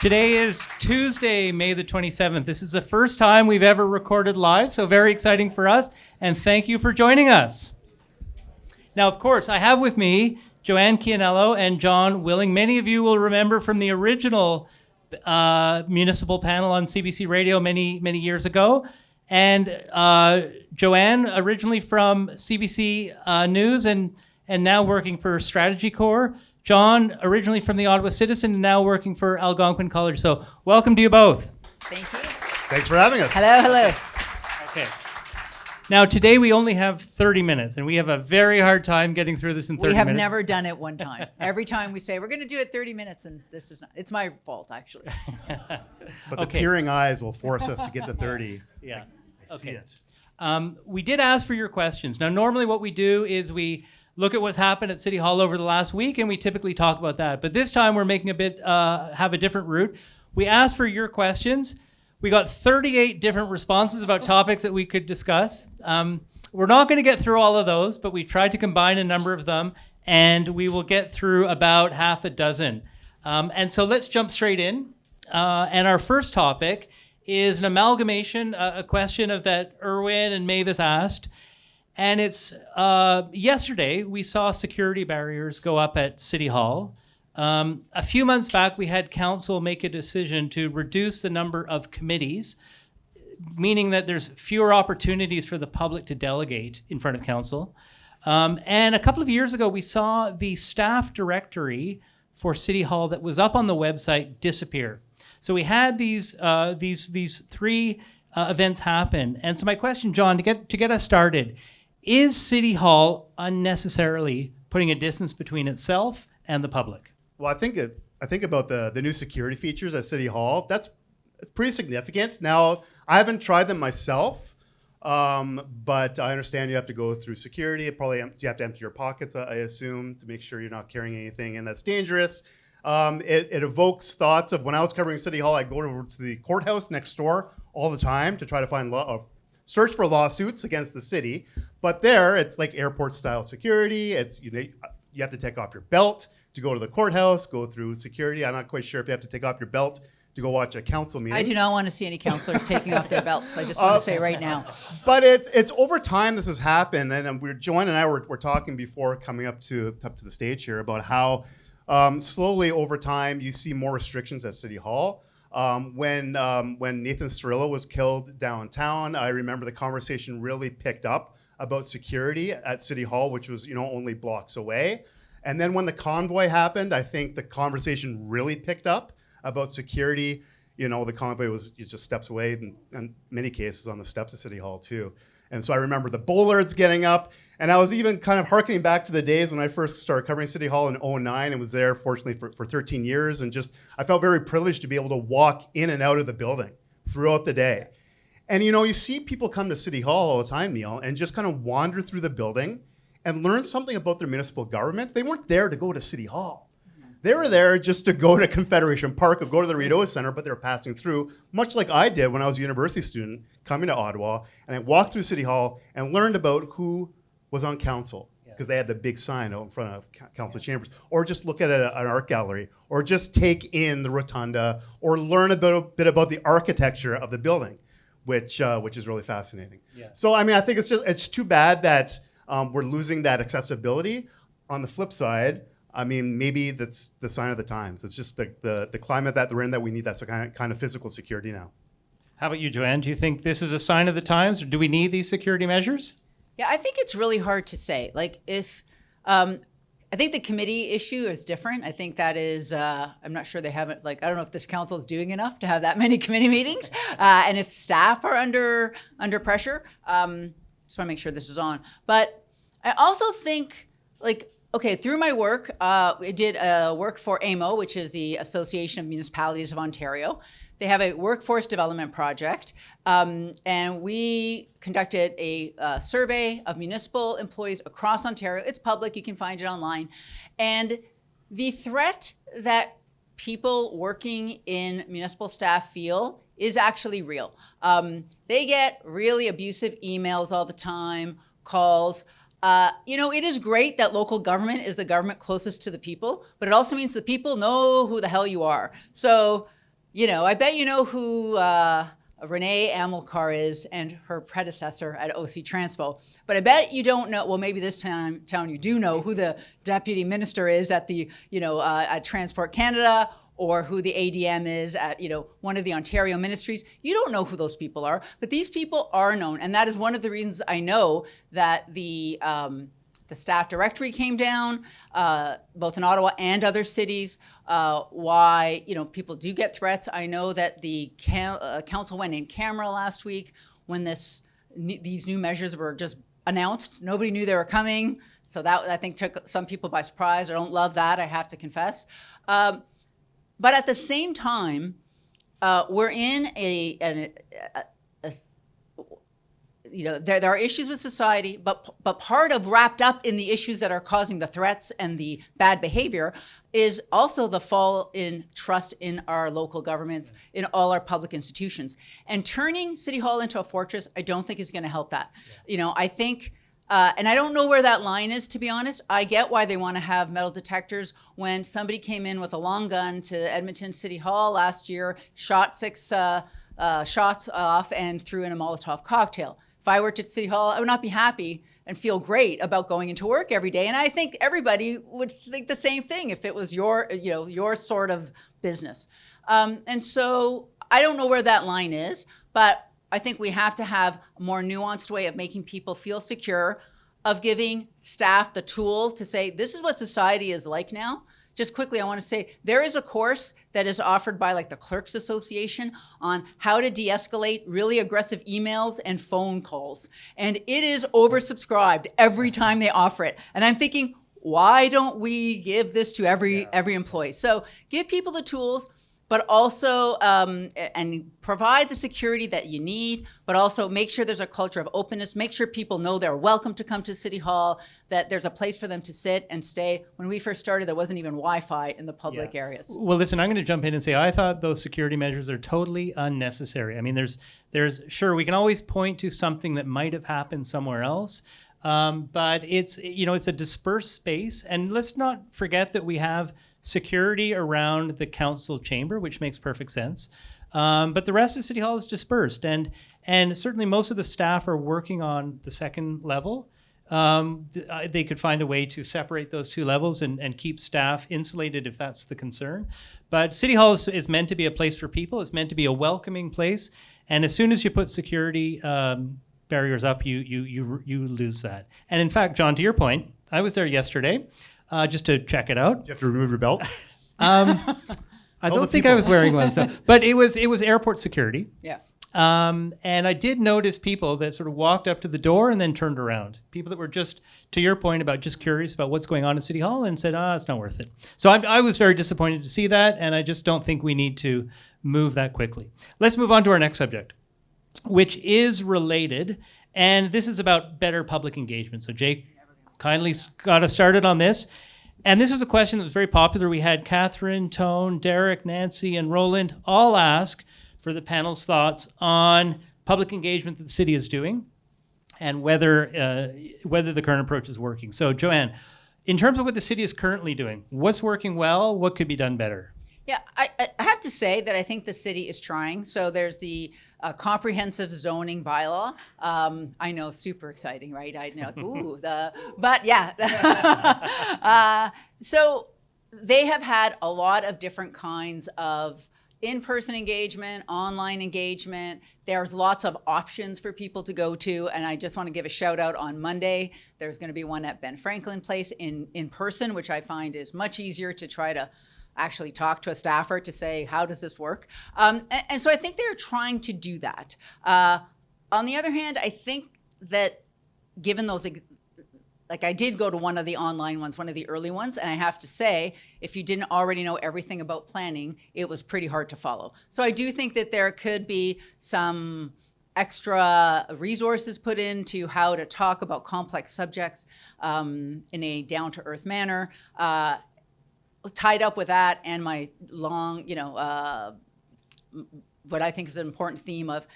Today is Tuesday, May the 27th. This is the first time we've ever recorded live, so very exciting for us, and thank you for joining us. Now, of course, I have with me Joanne Chianello and John Willing. Many of you will remember from the original Municipal Panel on CBC Radio many years ago. And Joanne, originally from CBC News and now working for Strategy Corps. John, originally from the Ottawa Citizen and now working for Algonquin College. So welcome to you both. Thank you. Thanks for having us. Hello. Okay. Now, today we only have 30 minutes, and we have a very hard time getting through this in 30 minutes. We have never done it one time. Every time we say, we're going to do it 30 minutes, and this is not, it's my fault, actually. But the peering eyes will force us to get to 30. Yeah. I see it. We did ask for your questions. Now, normally what we do is we look at what's happened at City Hall over the last week, and we typically talk about that. But this time we're making have a different route. We asked for your questions. We got 38 different responses about topics that we could discuss. We're not going to get through all of those, but we tried to combine a number of them, and we will get through about half a dozen. And so let's jump straight in. And our first topic is an amalgamation, a question of that Erwin and Mavis asked. And it's yesterday we saw security barriers go up at City Hall. A few months back, we had council make a decision to reduce the number of committees, meaning that there's fewer opportunities for the public to delegate in front of council. And a couple of years ago, we saw the staff directory for City Hall that was up on the website disappear. So we had these three events happen. And so my question, John, to get us started, is City Hall unnecessarily putting a distance between itself and the public? Well, I think about the new security features at City Hall. That's pretty significant. Now, I haven't tried them myself, but I understand you have to go through security. Probably you have to empty your pockets, I assume, to make sure you're not carrying anything, and that's dangerous. It evokes thoughts of when I was covering City Hall, I'd go to the courthouse next door all the time to try to find search for lawsuits against the city. But there, it's like airport-style security. It's you have to take off your belt to go to the courthouse, go through security. I'm not quite sure if you have to take off your belt to go watch a council meeting. I do not want to see any councillors taking off their belts. I just want to say right now. But it's over time this has happened, and Joanne and I were talking before coming up to the stage here about how slowly over time you see more restrictions at City Hall. When Nathan Cirillo was killed downtown, I remember the conversation really picked up about security at City Hall, which was only blocks away. And then when the convoy happened, I think the conversation really picked up about security. The convoy was just steps away, and in many cases on the steps of City Hall too. And so I remember the bollards getting up, and I was even kind of harkening back to the days when I first started covering City Hall in 2009 and was there, fortunately, for 13 years. And I felt very privileged to be able to walk in and out of the building throughout the day. And, you see people come to City Hall all the time, Neil, and just kind of wander through the building and learn something about their municipal government. They weren't there to go to City Hall. They were there just to go to Confederation Park or go to the Rideau Center, but they were passing through, much like I did when I was a university student coming to Ottawa. And I walked through City Hall and learned about who was on council, because they had the big sign out in front of council chambers, or just look at an art gallery, or just take in the rotunda, or learn a bit about the architecture of the building, which is really fascinating. Yeah. So I think it's too bad that we're losing that accessibility. On the flip side, maybe that's the sign of the times. It's just the climate that we're in, that we need that kind of physical security now. How about you, Joanne? Do you think this is a sign of the times, or do we need these security measures? Yeah, I think it's really hard to say. I think the committee issue is different. I think that is, I'm not sure they haven't, I don't know if this council is doing enough to have that many committee meetings, and if staff are under pressure. Just want to make sure this is on. But I also think, through my work, I did work for AMO, which is the Association of Municipalities of Ontario. They have a workforce development project, and we conducted a survey of municipal employees across Ontario. It's public, you can find it online. And the threat that people working in municipal staff feel is actually real. They get really abusive emails all the time, calls. It is great that local government is the government closest to the people, but it also means the people know who the hell you are. So I bet you know who Renee Amilcar is and her predecessor at OC Transpo. But I bet you don't know, well, maybe this town you do know who the deputy minister is at the, at Transport Canada, or who the ADM is at, one of the Ontario ministries. You don't know who those people are, but these people are known. And that is one of the reasons I know that the staff directory came down, both in Ottawa and other cities, why, people do get threats. I know that the council went in camera last week when these new measures were just announced. Nobody knew they were coming. So that, I think, took some people by surprise. I don't love that, I have to confess. But at the same time, we're in there are issues with society, but part of wrapped up in the issues that are causing the threats and the bad behavior is also the fall in trust in our local governments, in all our public institutions. And turning City Hall into a fortress, I don't think is going to help that. I think, and I don't know where that line is, to be honest. I get why they want to have metal detectors. When somebody came in with a long gun to Edmonton City Hall last year, shot 6 shots off and threw in a Molotov cocktail. If I worked at City Hall, I would not be happy and feel great about going into work every day. And I think everybody would think the same thing if it was your sort of business. And so I don't know where that line is, but I think we have to have a more nuanced way of making people feel secure, of giving staff the tools to say, this is what society is like now. Just quickly, I want to say there is a course that is offered by the Clerks Association on how to de-escalate really aggressive emails and phone calls. And it is oversubscribed every time they offer it. And I'm thinking, why don't we give this to every employee? So give people the tools, but also and provide the security that you need, but also make sure there's a culture of openness, make sure people know they're welcome to come to City Hall, that there's a place for them to sit and stay. When we first started, there wasn't even Wi-Fi in the public areas. Well, listen, I'm going to jump in and say I thought those security measures are totally unnecessary. I mean, there's sure, we can always point to something that might have happened somewhere else, but it's a dispersed space. And let's not forget that we have security around the council chamber, which makes perfect sense. But the rest of City Hall is dispersed. And certainly most of the staff are working on the second level. They could find a way to separate those two levels and keep staff insulated if that's the concern. But City Hall is meant to be a place for people. It's meant to be a welcoming place. And as soon as you put security barriers up, you lose that. And in fact, John, to your point, I was there yesterday. Just to check it out. Do you have to remove your belt? I don't think I was wearing one, but it was airport security. Yeah. And I did notice people that sort of walked up to the door and then turned around. People that were just, to your point, about just curious about what's going on in City Hall and said, it's not worth it. So I was very disappointed to see that, and I just don't think we need to move that quickly. Let's move on to our next subject, which is related, and this is about better public engagement. So Jake kindly got us started on this. And this was a question that was very popular. We had Catherine, Tone, Derek, Nancy, and Roland all ask for the panel's thoughts on public engagement that the city is doing and whether the current approach is working. So Joanne, in terms of what the city is currently doing, what's working well? What could be done better? Yeah, I have to say that I think the city is trying. So there's the comprehensive zoning bylaw. I know, super exciting, right? I know, but yeah. So they have had a lot of different kinds of in-person engagement, online engagement. There's lots of options for people to go to. And I just want to give a shout out on Monday. There's going to be one at Ben Franklin Place in person, which I find is much easier to try to actually talk to a staffer to say, how does this work? And so I think they're trying to do that. On the other hand, I think that given those, I did go to one of the online ones, one of the early ones, and I have to say, if you didn't already know everything about planning, it was pretty hard to follow. So I do think that there could be some extra resources put into how to talk about complex subjects in a down-to-earth manner. Tied up with that and my long, what I think is an important theme of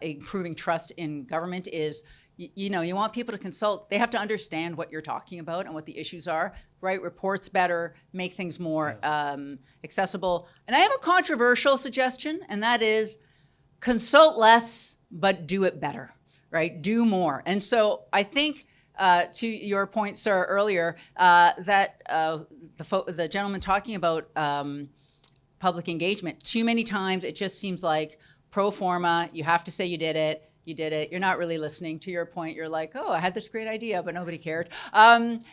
improving trust in government is, You want people to consult. They have to understand what you're talking about and what the issues are, write reports better, make things more accessible. And I have a controversial suggestion, and that is consult less, but do it better, right? Do more. And so I think to your point, sir, earlier, that the gentleman talking about public engagement, too many times it just seems like pro forma, you have to say you did it, you're not really listening. To your point, you're like, oh, I had this great idea, but nobody cared. And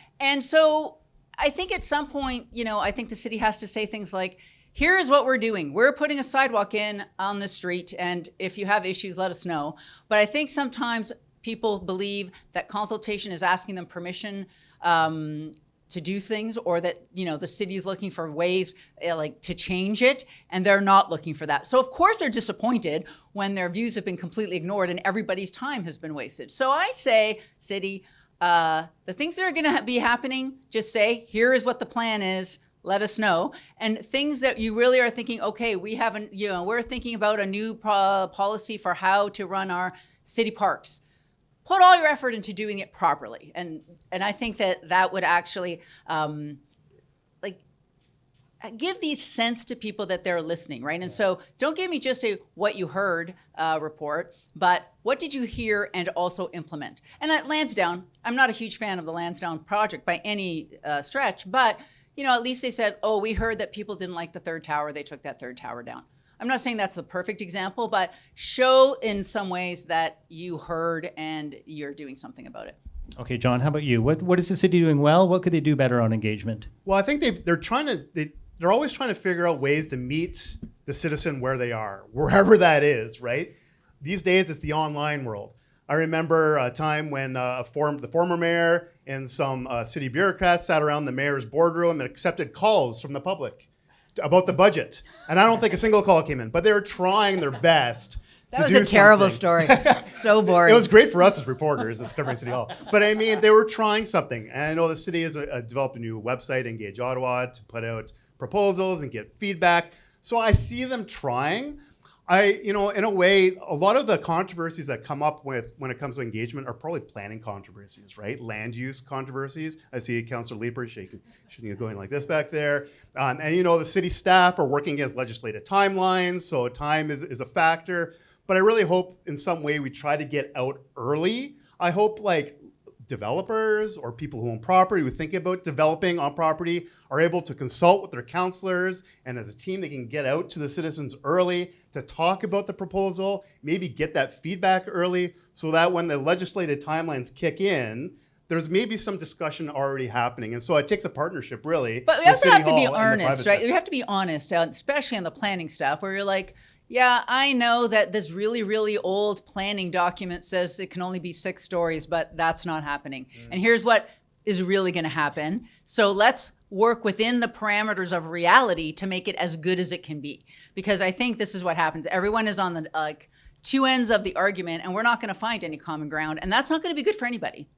so I think at some point, I think the city has to say things like, here is what we're doing. We're putting a sidewalk in on the street, and if you have issues, let us know. But I think sometimes people believe that consultation is asking them permission to do things, or that the city is looking for ways to change it, and they're not looking for that. So of course they're disappointed when their views have been completely ignored and everybody's time has been wasted. So I say, city, the things that are going to be happening, just say, here is what the plan is. Let us know. And things that you really are thinking, okay, we're thinking about a new policy for how to run our city parks. Put all your effort into doing it properly. And I think that would actually give the sense to people that they're listening, right? And so don't give me just a what you heard report, but what did you hear and also implement? And at Lansdowne, I'm not a huge fan of the Lansdowne project by any stretch, but at least they said, oh, we heard that people didn't like the third tower. They took that third tower down. I'm not saying that's the perfect example, but show in some ways that you heard and you're doing something about it. Okay, John, how about you? What is the city doing well? What could they do better on engagement? Well, I think they're always trying to figure out ways to meet the citizen where they are, wherever that is, right? These days, it's the online world. I remember a time when the former mayor and some city bureaucrats sat around the mayor's boardroom and accepted calls from the public about the budget. And I don't think a single call came in, but they were trying their best. That was a terrible story. So boring. It was great for us as reporters as covering City Hall. But I mean, they were trying something. And I know the city has developed a new website, Engage Ottawa, to put out proposals and get feedback. So I see them trying. In a way, a lot of the controversies that come up when it comes to engagement are probably planning controversies, right? Land use controversies. I see Councillor Leeper shaking, going like this back there. And the city staff are working against legislative timelines, so time is a factor. But I really hope in some way we try to get out early. I hope developers or people who own property, who think about developing on property, are able to consult with their councillors, and as a team they can get out to the citizens early to talk about the proposal, maybe get that feedback early, so that when the legislative timelines kick in, there's maybe some discussion already happening. And so it takes a partnership, really. But we also have to be honest, right? We have to be honest, especially on the planning staff, where you're like, yeah, I know that this really, really old planning document says it can only be 6 stories, but that's not happening. And here's what is really going to happen. So let's work within the parameters of reality to make it as good as it can be. Because I think this is what happens. Everyone is on the two ends of the argument, and we're not going to find any common ground. And that's not going to be good for anybody.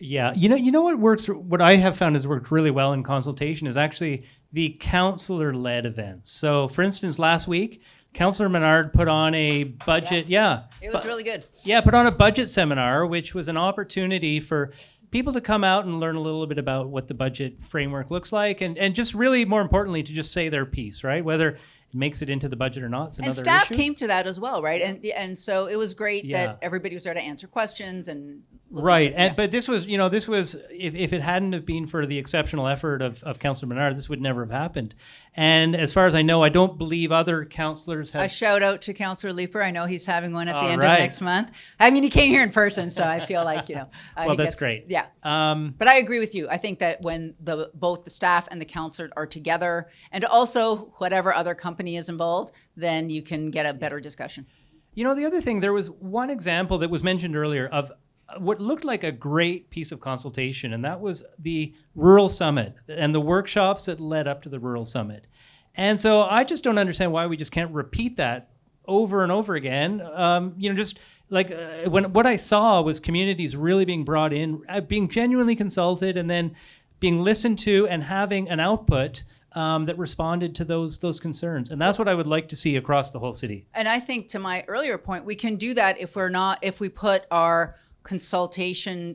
Yeah, you know what works. What I have found has worked really well in consultation is actually the councillor-led events. So, for instance, last week, Councillor Menard put on a budget. Yes. It was really good. Yeah, put on a budget seminar, which was an opportunity for people to come out and learn a little bit about what the budget framework looks like, and just really, more importantly, to just say their piece, right? Whether it makes it into the budget or not, it's another issue. And staff came to that as well, right? And so it was great that everybody was there to answer questions and right. But this was, if it hadn't have been for the exceptional effort of Councillor Menard, this would never have happened. And as far as I know, I don't believe other councillors have. A shout out to Councillor Leeper. I know he's having one at the end of next month. I mean, he came here in person, so I feel like, well, that's great. Yeah. But I agree with you. I think that when both the staff and the councillor are together, and also whatever other company is involved, then you can get a better discussion. The other thing, there was one example that was mentioned earlier of what looked like a great piece of consultation, and that was the Rural Summit and the workshops that led up to the Rural Summit. And so I just don't understand why we just can't repeat that over and over again. When what I saw was communities really being brought in, being genuinely consulted, and then being listened to and having an output that responded to those concerns. And that's what I would like to see across the whole city. And I think, to my earlier point, we can do that if we put our consultation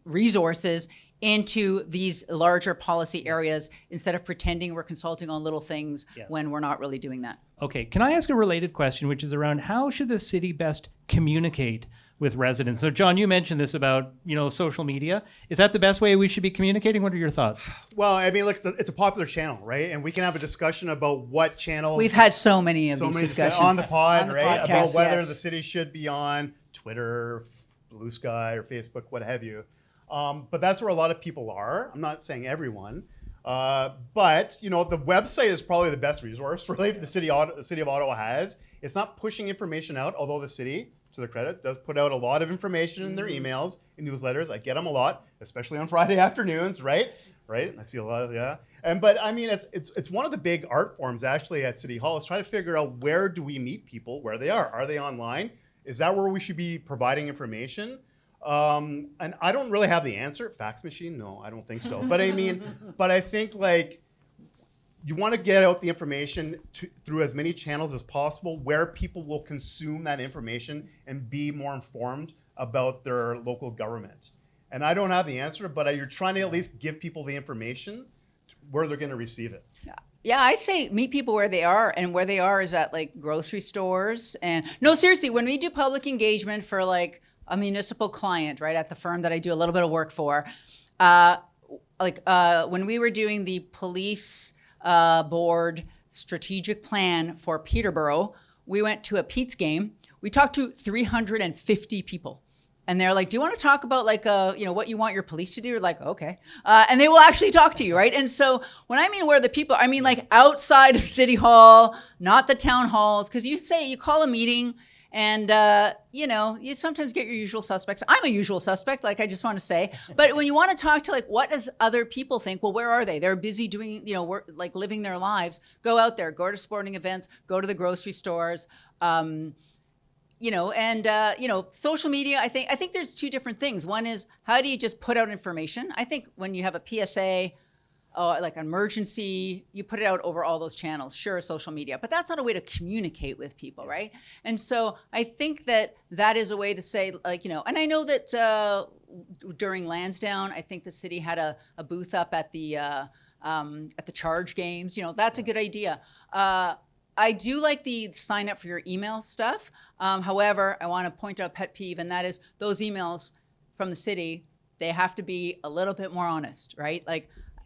resources into these larger policy areas instead of pretending we're consulting on little things when we're not really doing that. Okay, can I ask a related question, which is around how should the city best communicate with residents? So John, you mentioned this about, social media. Is that the best way we should be communicating? What are your thoughts? Well, I mean, look, it's a popular channel, right? And we can have a discussion about what channels. We've had so many of these discussions on the pod, right? podcast, about whether the city should be on Twitter, Blue Sky, or Facebook, what have you. But that's where a lot of people are. I'm not saying everyone. But, the website is probably the best resource really the city of Ottawa has. It's not pushing information out, although the city, to their credit, does put out a lot of information in their emails and newsletters. I get them a lot, especially on Friday afternoons, right? I see a lot of, but I mean, it's one of the big art forms actually at City Hall is trying to figure out where do we meet people, where they are. Are they online? Is that where we should be providing information? And I don't really have the answer. Fax machine? No, I don't think so. But I mean, I think you want to get out the information through as many channels as possible where people will consume that information and be more informed about their local government. And I don't have the answer, but you're trying to at least give people the information where they're going to receive it. Yeah, I say meet people where they are, and where they are is at grocery stores. And no, seriously, when we do public engagement for a municipal client, right, at the firm that I do a little bit of work for, when we were doing the police board strategic plan for Peterborough, we went to a Pete's game. We talked to 350 people. And they're like, do you want to talk about what you want your police to do? You're like, okay. And they will actually talk to you, right? And so when I mean where the people, I mean outside of City Hall, not the town halls, because you call a meeting and, you sometimes get your usual suspects. I'm a usual suspect, I just want to say. But when you want to talk to what does other people think? Well, where are they? They're busy doing, work, living their lives. Go out there, go to sporting events, go to the grocery stores. Social media, I think there's two different things. One is, how do you just put out information? I think when you have a PSA, emergency, you put it out over all those channels. Sure, social media, but that's not a way to communicate with people, right? And so I think that is a way to say, and I know that during Lansdowne, I think the city had a booth up at the charge games. That's a good idea. I do like the sign up for your email stuff. However, I want to point out a pet peeve, and that is those emails from the city, they have to be a little bit more honest, right?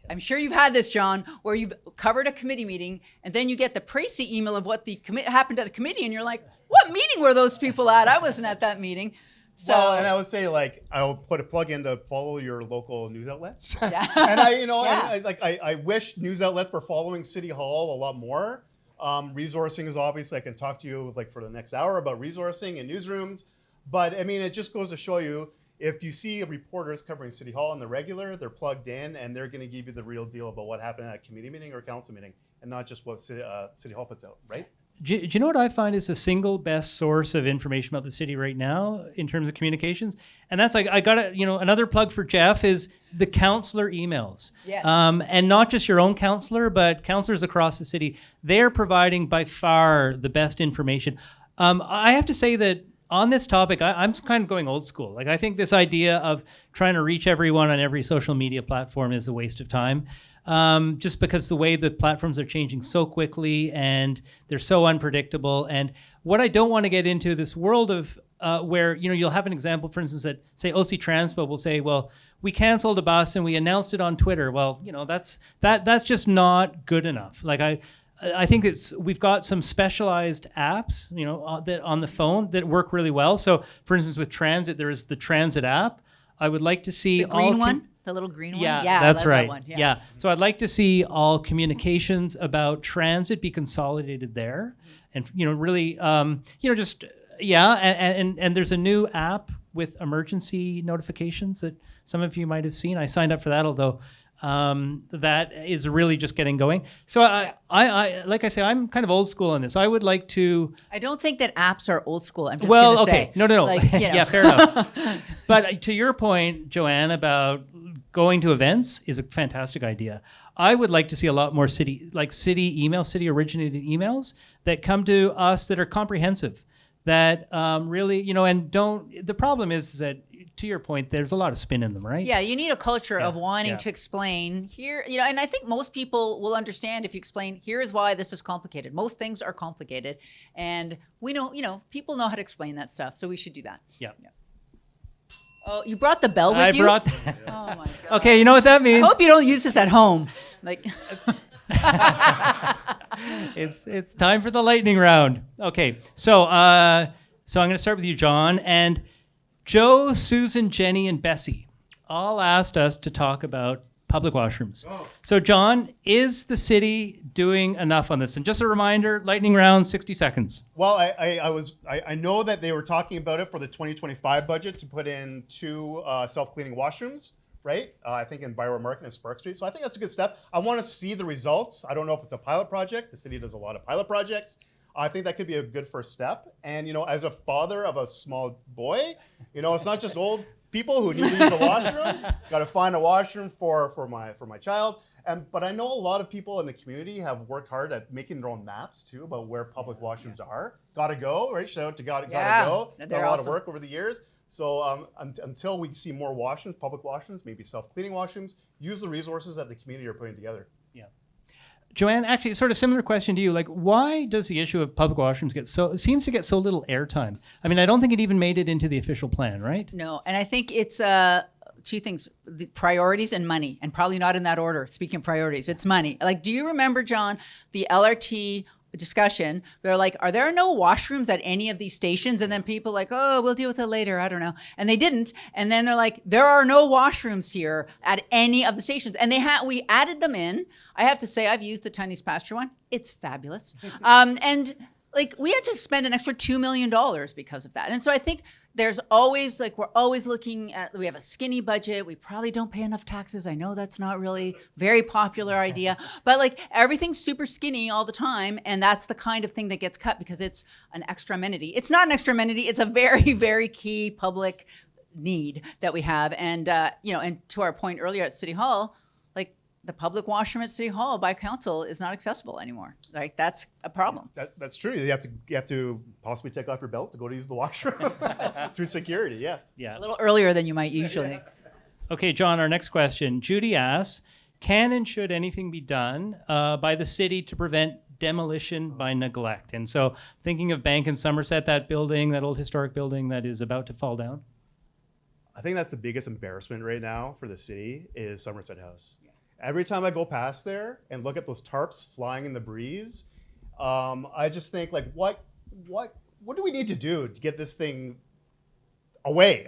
I'm sure you've had this, John, where you've covered a committee meeting and then you get the précis email of what happened at the committee, and you're like, what meeting were those people at? I wasn't at that meeting. So, and I would say I'll put a plug in to follow your local news outlets. Yeah. And I wish news outlets were following City Hall a lot more. Resourcing is obviously, I can talk to you for the next hour about resourcing and newsrooms, but I mean, it just goes to show you, if you see reporters covering City Hall on the regular, they're plugged in and they're going to give you the real deal about what happened at a committee meeting or council meeting, and not just what City Hall puts out, right? Do you know what I find is the single best source of information about the city right now in terms of communications? And that's I got another plug for Jeff is the councillor emails. Yes. And not just your own councillor, but councillors across the city. They're providing by far the best information. I have to say that on this topic, I'm kind of going old school. I think this idea of trying to reach everyone on every social media platform is a waste of time. Just because the way the platforms are changing so quickly and they're so unpredictable. And what I don't want to get into this world of where, you'll have an example, for instance, that say OC Transpo will say, well, we canceled a bus and we announced it on Twitter. Well, that's just not good enough. I think we've got some specialized apps, that on the phone that work really well. So for instance, with transit, there is the transit app. I would like to see the green one. The little green one? Yeah, that's right. That one. Yeah. So I'd like to see all communications about transit be consolidated there. And, really, and there's a new app with emergency notifications that some of you might have seen. I signed up for that, although that is really just getting going. So I like I say, I'm kind of old school on this. I would like to. I don't think that apps are old school. I'm just going to say. No. Yeah, fair enough. But to your point, Joanne, about going to events is a fantastic idea. I would like to see a lot more city originated emails that come to us that are comprehensive. that really, and the problem is that, to your point, there's a lot of spin in them, right? Yeah, you need a culture of wanting yeah. to explain here, and I think most people will understand if you explain, here is why this is complicated. Most things are complicated, and we know, people know how to explain that stuff, so we should do that. Yeah. Oh, you brought the bell with I you? brought that. Oh my God. Okay, you know what that means? I hope you don't use this at home. Like, It's time for the lightning round. Okay, so I'm going to start with you, John. And Joe, Susan, Jenny, and Bessie all asked us to talk about public washrooms. Oh. So, John, is the city doing enough on this? And just a reminder, lightning round, 60 seconds. Well, I know that they were talking about it for the 2025 budget to put in 2 self-cleaning washrooms, right? I think in Byron Market and Spark Street. So I think that's a good step. I want to see the results. I don't know if it's a pilot project. The city does a lot of pilot projects. I think that could be a good first step. And, as a father of a small boy, it's not just old people who need to use the washroom. Got to find a washroom for my child. But I know a lot of people in the community have worked hard at making their own maps too about where public washrooms are. Gotta go, right? Shout out to Gotta Go. Done a lot of work over the years. So until we see more washrooms, public washrooms, maybe self-cleaning washrooms, use the resources that the community are putting together. Yeah. Joanne, actually, sort of similar question to you. Like, why does the issue of public washrooms it seems to get so little airtime? I mean, I don't think it even made it into the official plan, right? no, and I think it's 2 things: the priorities and money, and probably not in that order. Speaking of priorities, it's money. Like, do you remember, John, the LRT discussion? They're like, are there no washrooms at any of these stations? And then people like, oh, we'll deal with it later. I don't know. And they didn't. And then they're like, there are no washrooms here at any of the stations. And we added them in. I have to say, I've used the Tunney's Pasture one. It's fabulous. And like, we had to spend an extra $2 million because of that. And so I think there's always, like, we're always looking at, we have a skinny budget. We probably don't pay enough taxes. I know that's not really a very popular idea, but like, everything's super skinny all the time. And that's the kind of thing that gets cut because it's an extra amenity. It's not an extra amenity. It's a very, very key public need that we have. And, and to our point earlier at City Hall, like, the public washroom at City Hall by council is not accessible anymore. Like, that's a problem. That's true. You have to possibly take off your belt to go to use the washroom through security. Yeah. Yeah. A little earlier than you might usually. Okay, John, our next question. Judy asks, can and should anything be done by the city to prevent demolition by neglect? And so thinking of Bank and Somerset, that building, that old historic building that is about to fall down. I think that's the biggest embarrassment right now for the city is Somerset House. Every time I go past there and look at those tarps flying in the breeze, I just think, like, what do we need to do to get this thing away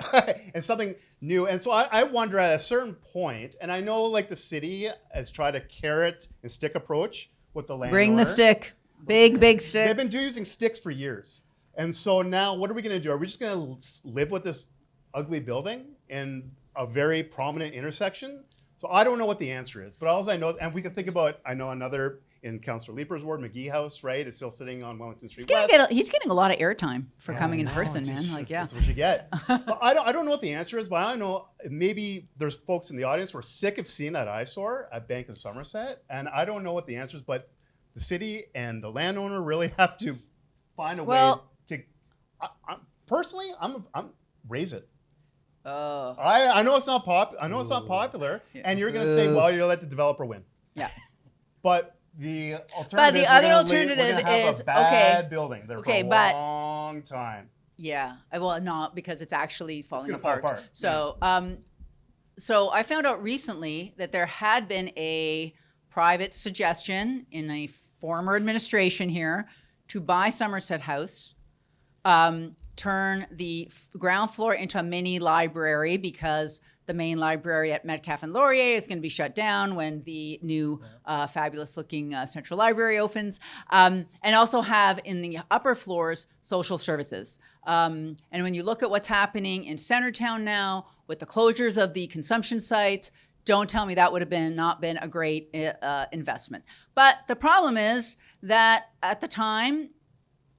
and something new? And so I wonder at a certain point, and I know, like, the city has tried a carrot and stick approach with the landowner. Bring the stick. Big stick. They've been using sticks for years. And so now what are we going to do? Are we just going to live with this ugly building in a very prominent intersection? So I don't know what the answer is, but all I know is, and we can think about, I know another in Councillor Leeper's ward, McGee House, right, is still sitting on Wellington Street West. He's getting a lot of airtime for coming in person, man. Like, yeah. That's what you get. But I don't know what the answer is, but I know maybe there's folks in the audience who are sick of seeing that eyesore at Bank and Somerset, and I don't know what the answer is, but the city and the landowner really have to find a way to. Personally, I'm raise it. I know it's not popular, and you're going to say, well, you'll let the developer win. Yeah. But the alternative. But the other alternative is a bad building there for a but long time. Yeah. Well, not because it's actually falling It's gonna apart. fall apart. So, so I found out recently that there had been a private suggestion in a former administration here to buy Somerset House, turn the ground floor into a mini library because the main library at Metcalfe and Laurier is going to be shut down when the new fabulous looking central library opens, and also have in the upper floors social services. And when you look at what's happening in Centertown now with the closures of the consumption sites, don't tell me that would have not been a great investment. But the problem is that at the time,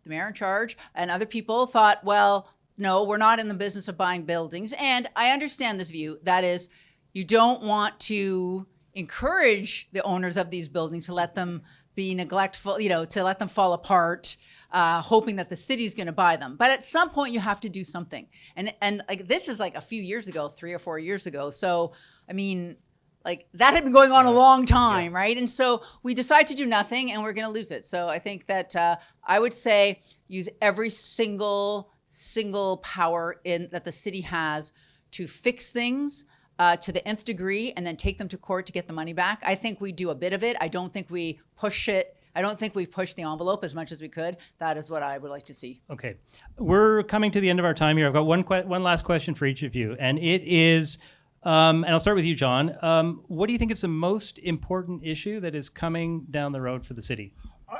the mayor in charge and other people thought, well, no, we're not in the business of buying buildings. And I understand this view. That is, you don't want to encourage the owners of these buildings to let them be neglectful, to let them fall apart, hoping that the city's going to buy them. But at some point, you have to do something. And like this is like a few years ago, 3 or 4 years ago. So, I mean, like that had been going on a long time, right? And so we decide to do nothing, and we're going to lose it. So I think that I would say use every single power that the city has to fix things to the nth degree, and then take them to court to get the money back. I think we do a bit of it. I don't think we push it. I don't think we push the envelope as much as we could. That is what I would like to see. Okay. We're coming to the end of our time here. I've got one last question for each of you, and it is, and I'll start with you, John. What do you think is the most important issue that is coming down the road for the city?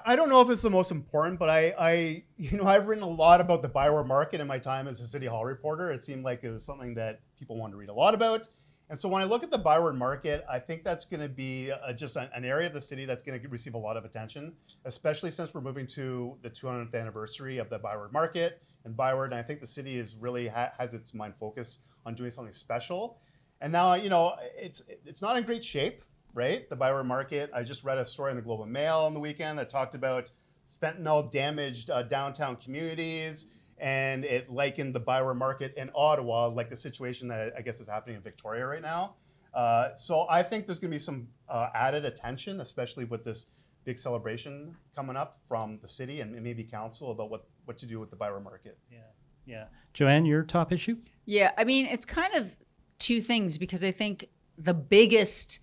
I don't know if it's the most important, but I've written a lot about the Bioware market in my time as a City Hall reporter. It seemed like it was something that people wanted to read a lot about. And so when I look at the Bioware market, I think that's going to be just an area of the city that's going to receive a lot of attention, especially since we're moving to the 200th anniversary of the Bioware market and Bioware. And I think the city is really has its mind focused on doing something special. And now, it's not in great shape, right? The Bioware market. I just read a story in the Globe and Mail on the weekend that talked about fentanyl damaged downtown communities. And it likened the Bioware market in Ottawa like the situation that I guess is happening in Victoria right now. So I think there's going to be some added attention, especially with this big celebration coming up from the city and maybe council about what to do with the Bioware market. Yeah. Joanne, your top issue? Yeah, I mean, it's kind of two things, because I think the biggest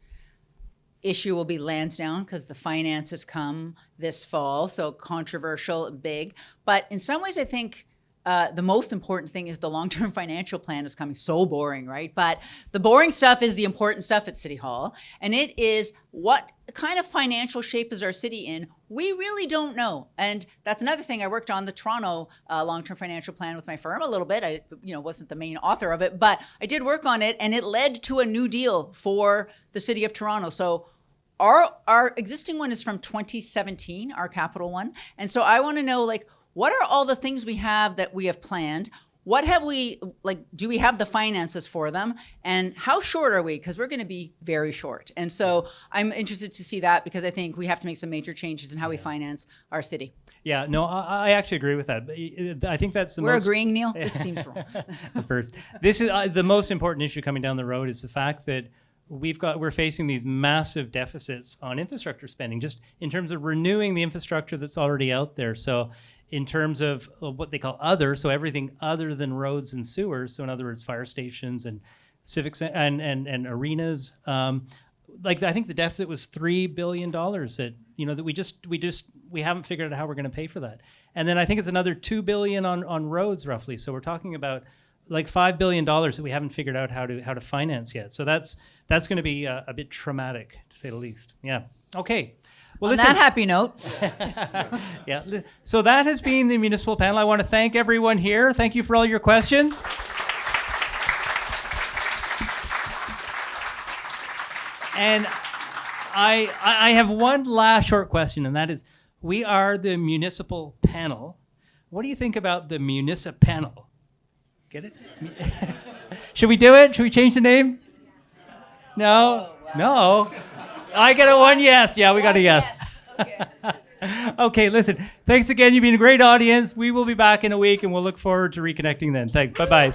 issue will be Lansdowne because the finances come this fall, so controversial, big. But in some ways, I think the most important thing is the long-term financial plan is coming. So boring, right? But the boring stuff is the important stuff at City Hall. And it is what kind of financial shape is our city in? We really don't know. And that's another thing. I worked on the Toronto long-term financial plan with my firm a little bit. I wasn't the main author of it, but I did work on it, and it led to a new deal for the city of Toronto. So our existing one is from 2017, our capital one. And so I want to know, what are all the things we have that we have planned? What have we, do we have the finances for them? And how short are we? Because we're going to be very short. And so I'm interested to see that, because I think we have to make some major changes in how we finance our city. Yeah, no, I actually agree with that. I think that's We're agreeing, Neil? This seems wrong. This is the most important issue coming down the road is the fact that we're facing these massive deficits on infrastructure spending, just in terms of renewing the infrastructure that's already out there. So in terms of what they call other, so everything other than roads and sewers. So in other words, fire stations and civic and arenas. I think the deficit was $3 billion that we haven't figured out how we're going to pay for that. And then I think it's another $2 billion on roads roughly. So we're talking about like $5 billion that we haven't figured out how to finance yet. So that's going to be a bit traumatic, to say the least. Yeah. Okay. Well, on that happy note. Yeah. So that has been the municipal panel. I want to thank everyone here. Thank you for all your questions. And I have one last short question, and that is, we are the municipal panel. What do you think about the municipal panel? Get it? Should we do it? Should we change the name? No? Oh, wow. No? I get a one yes. Yeah, we got a yes. Okay. Okay, listen. Thanks again. You've been a great audience. We will be back in a week, and we'll look forward to reconnecting then. Thanks. Bye-bye.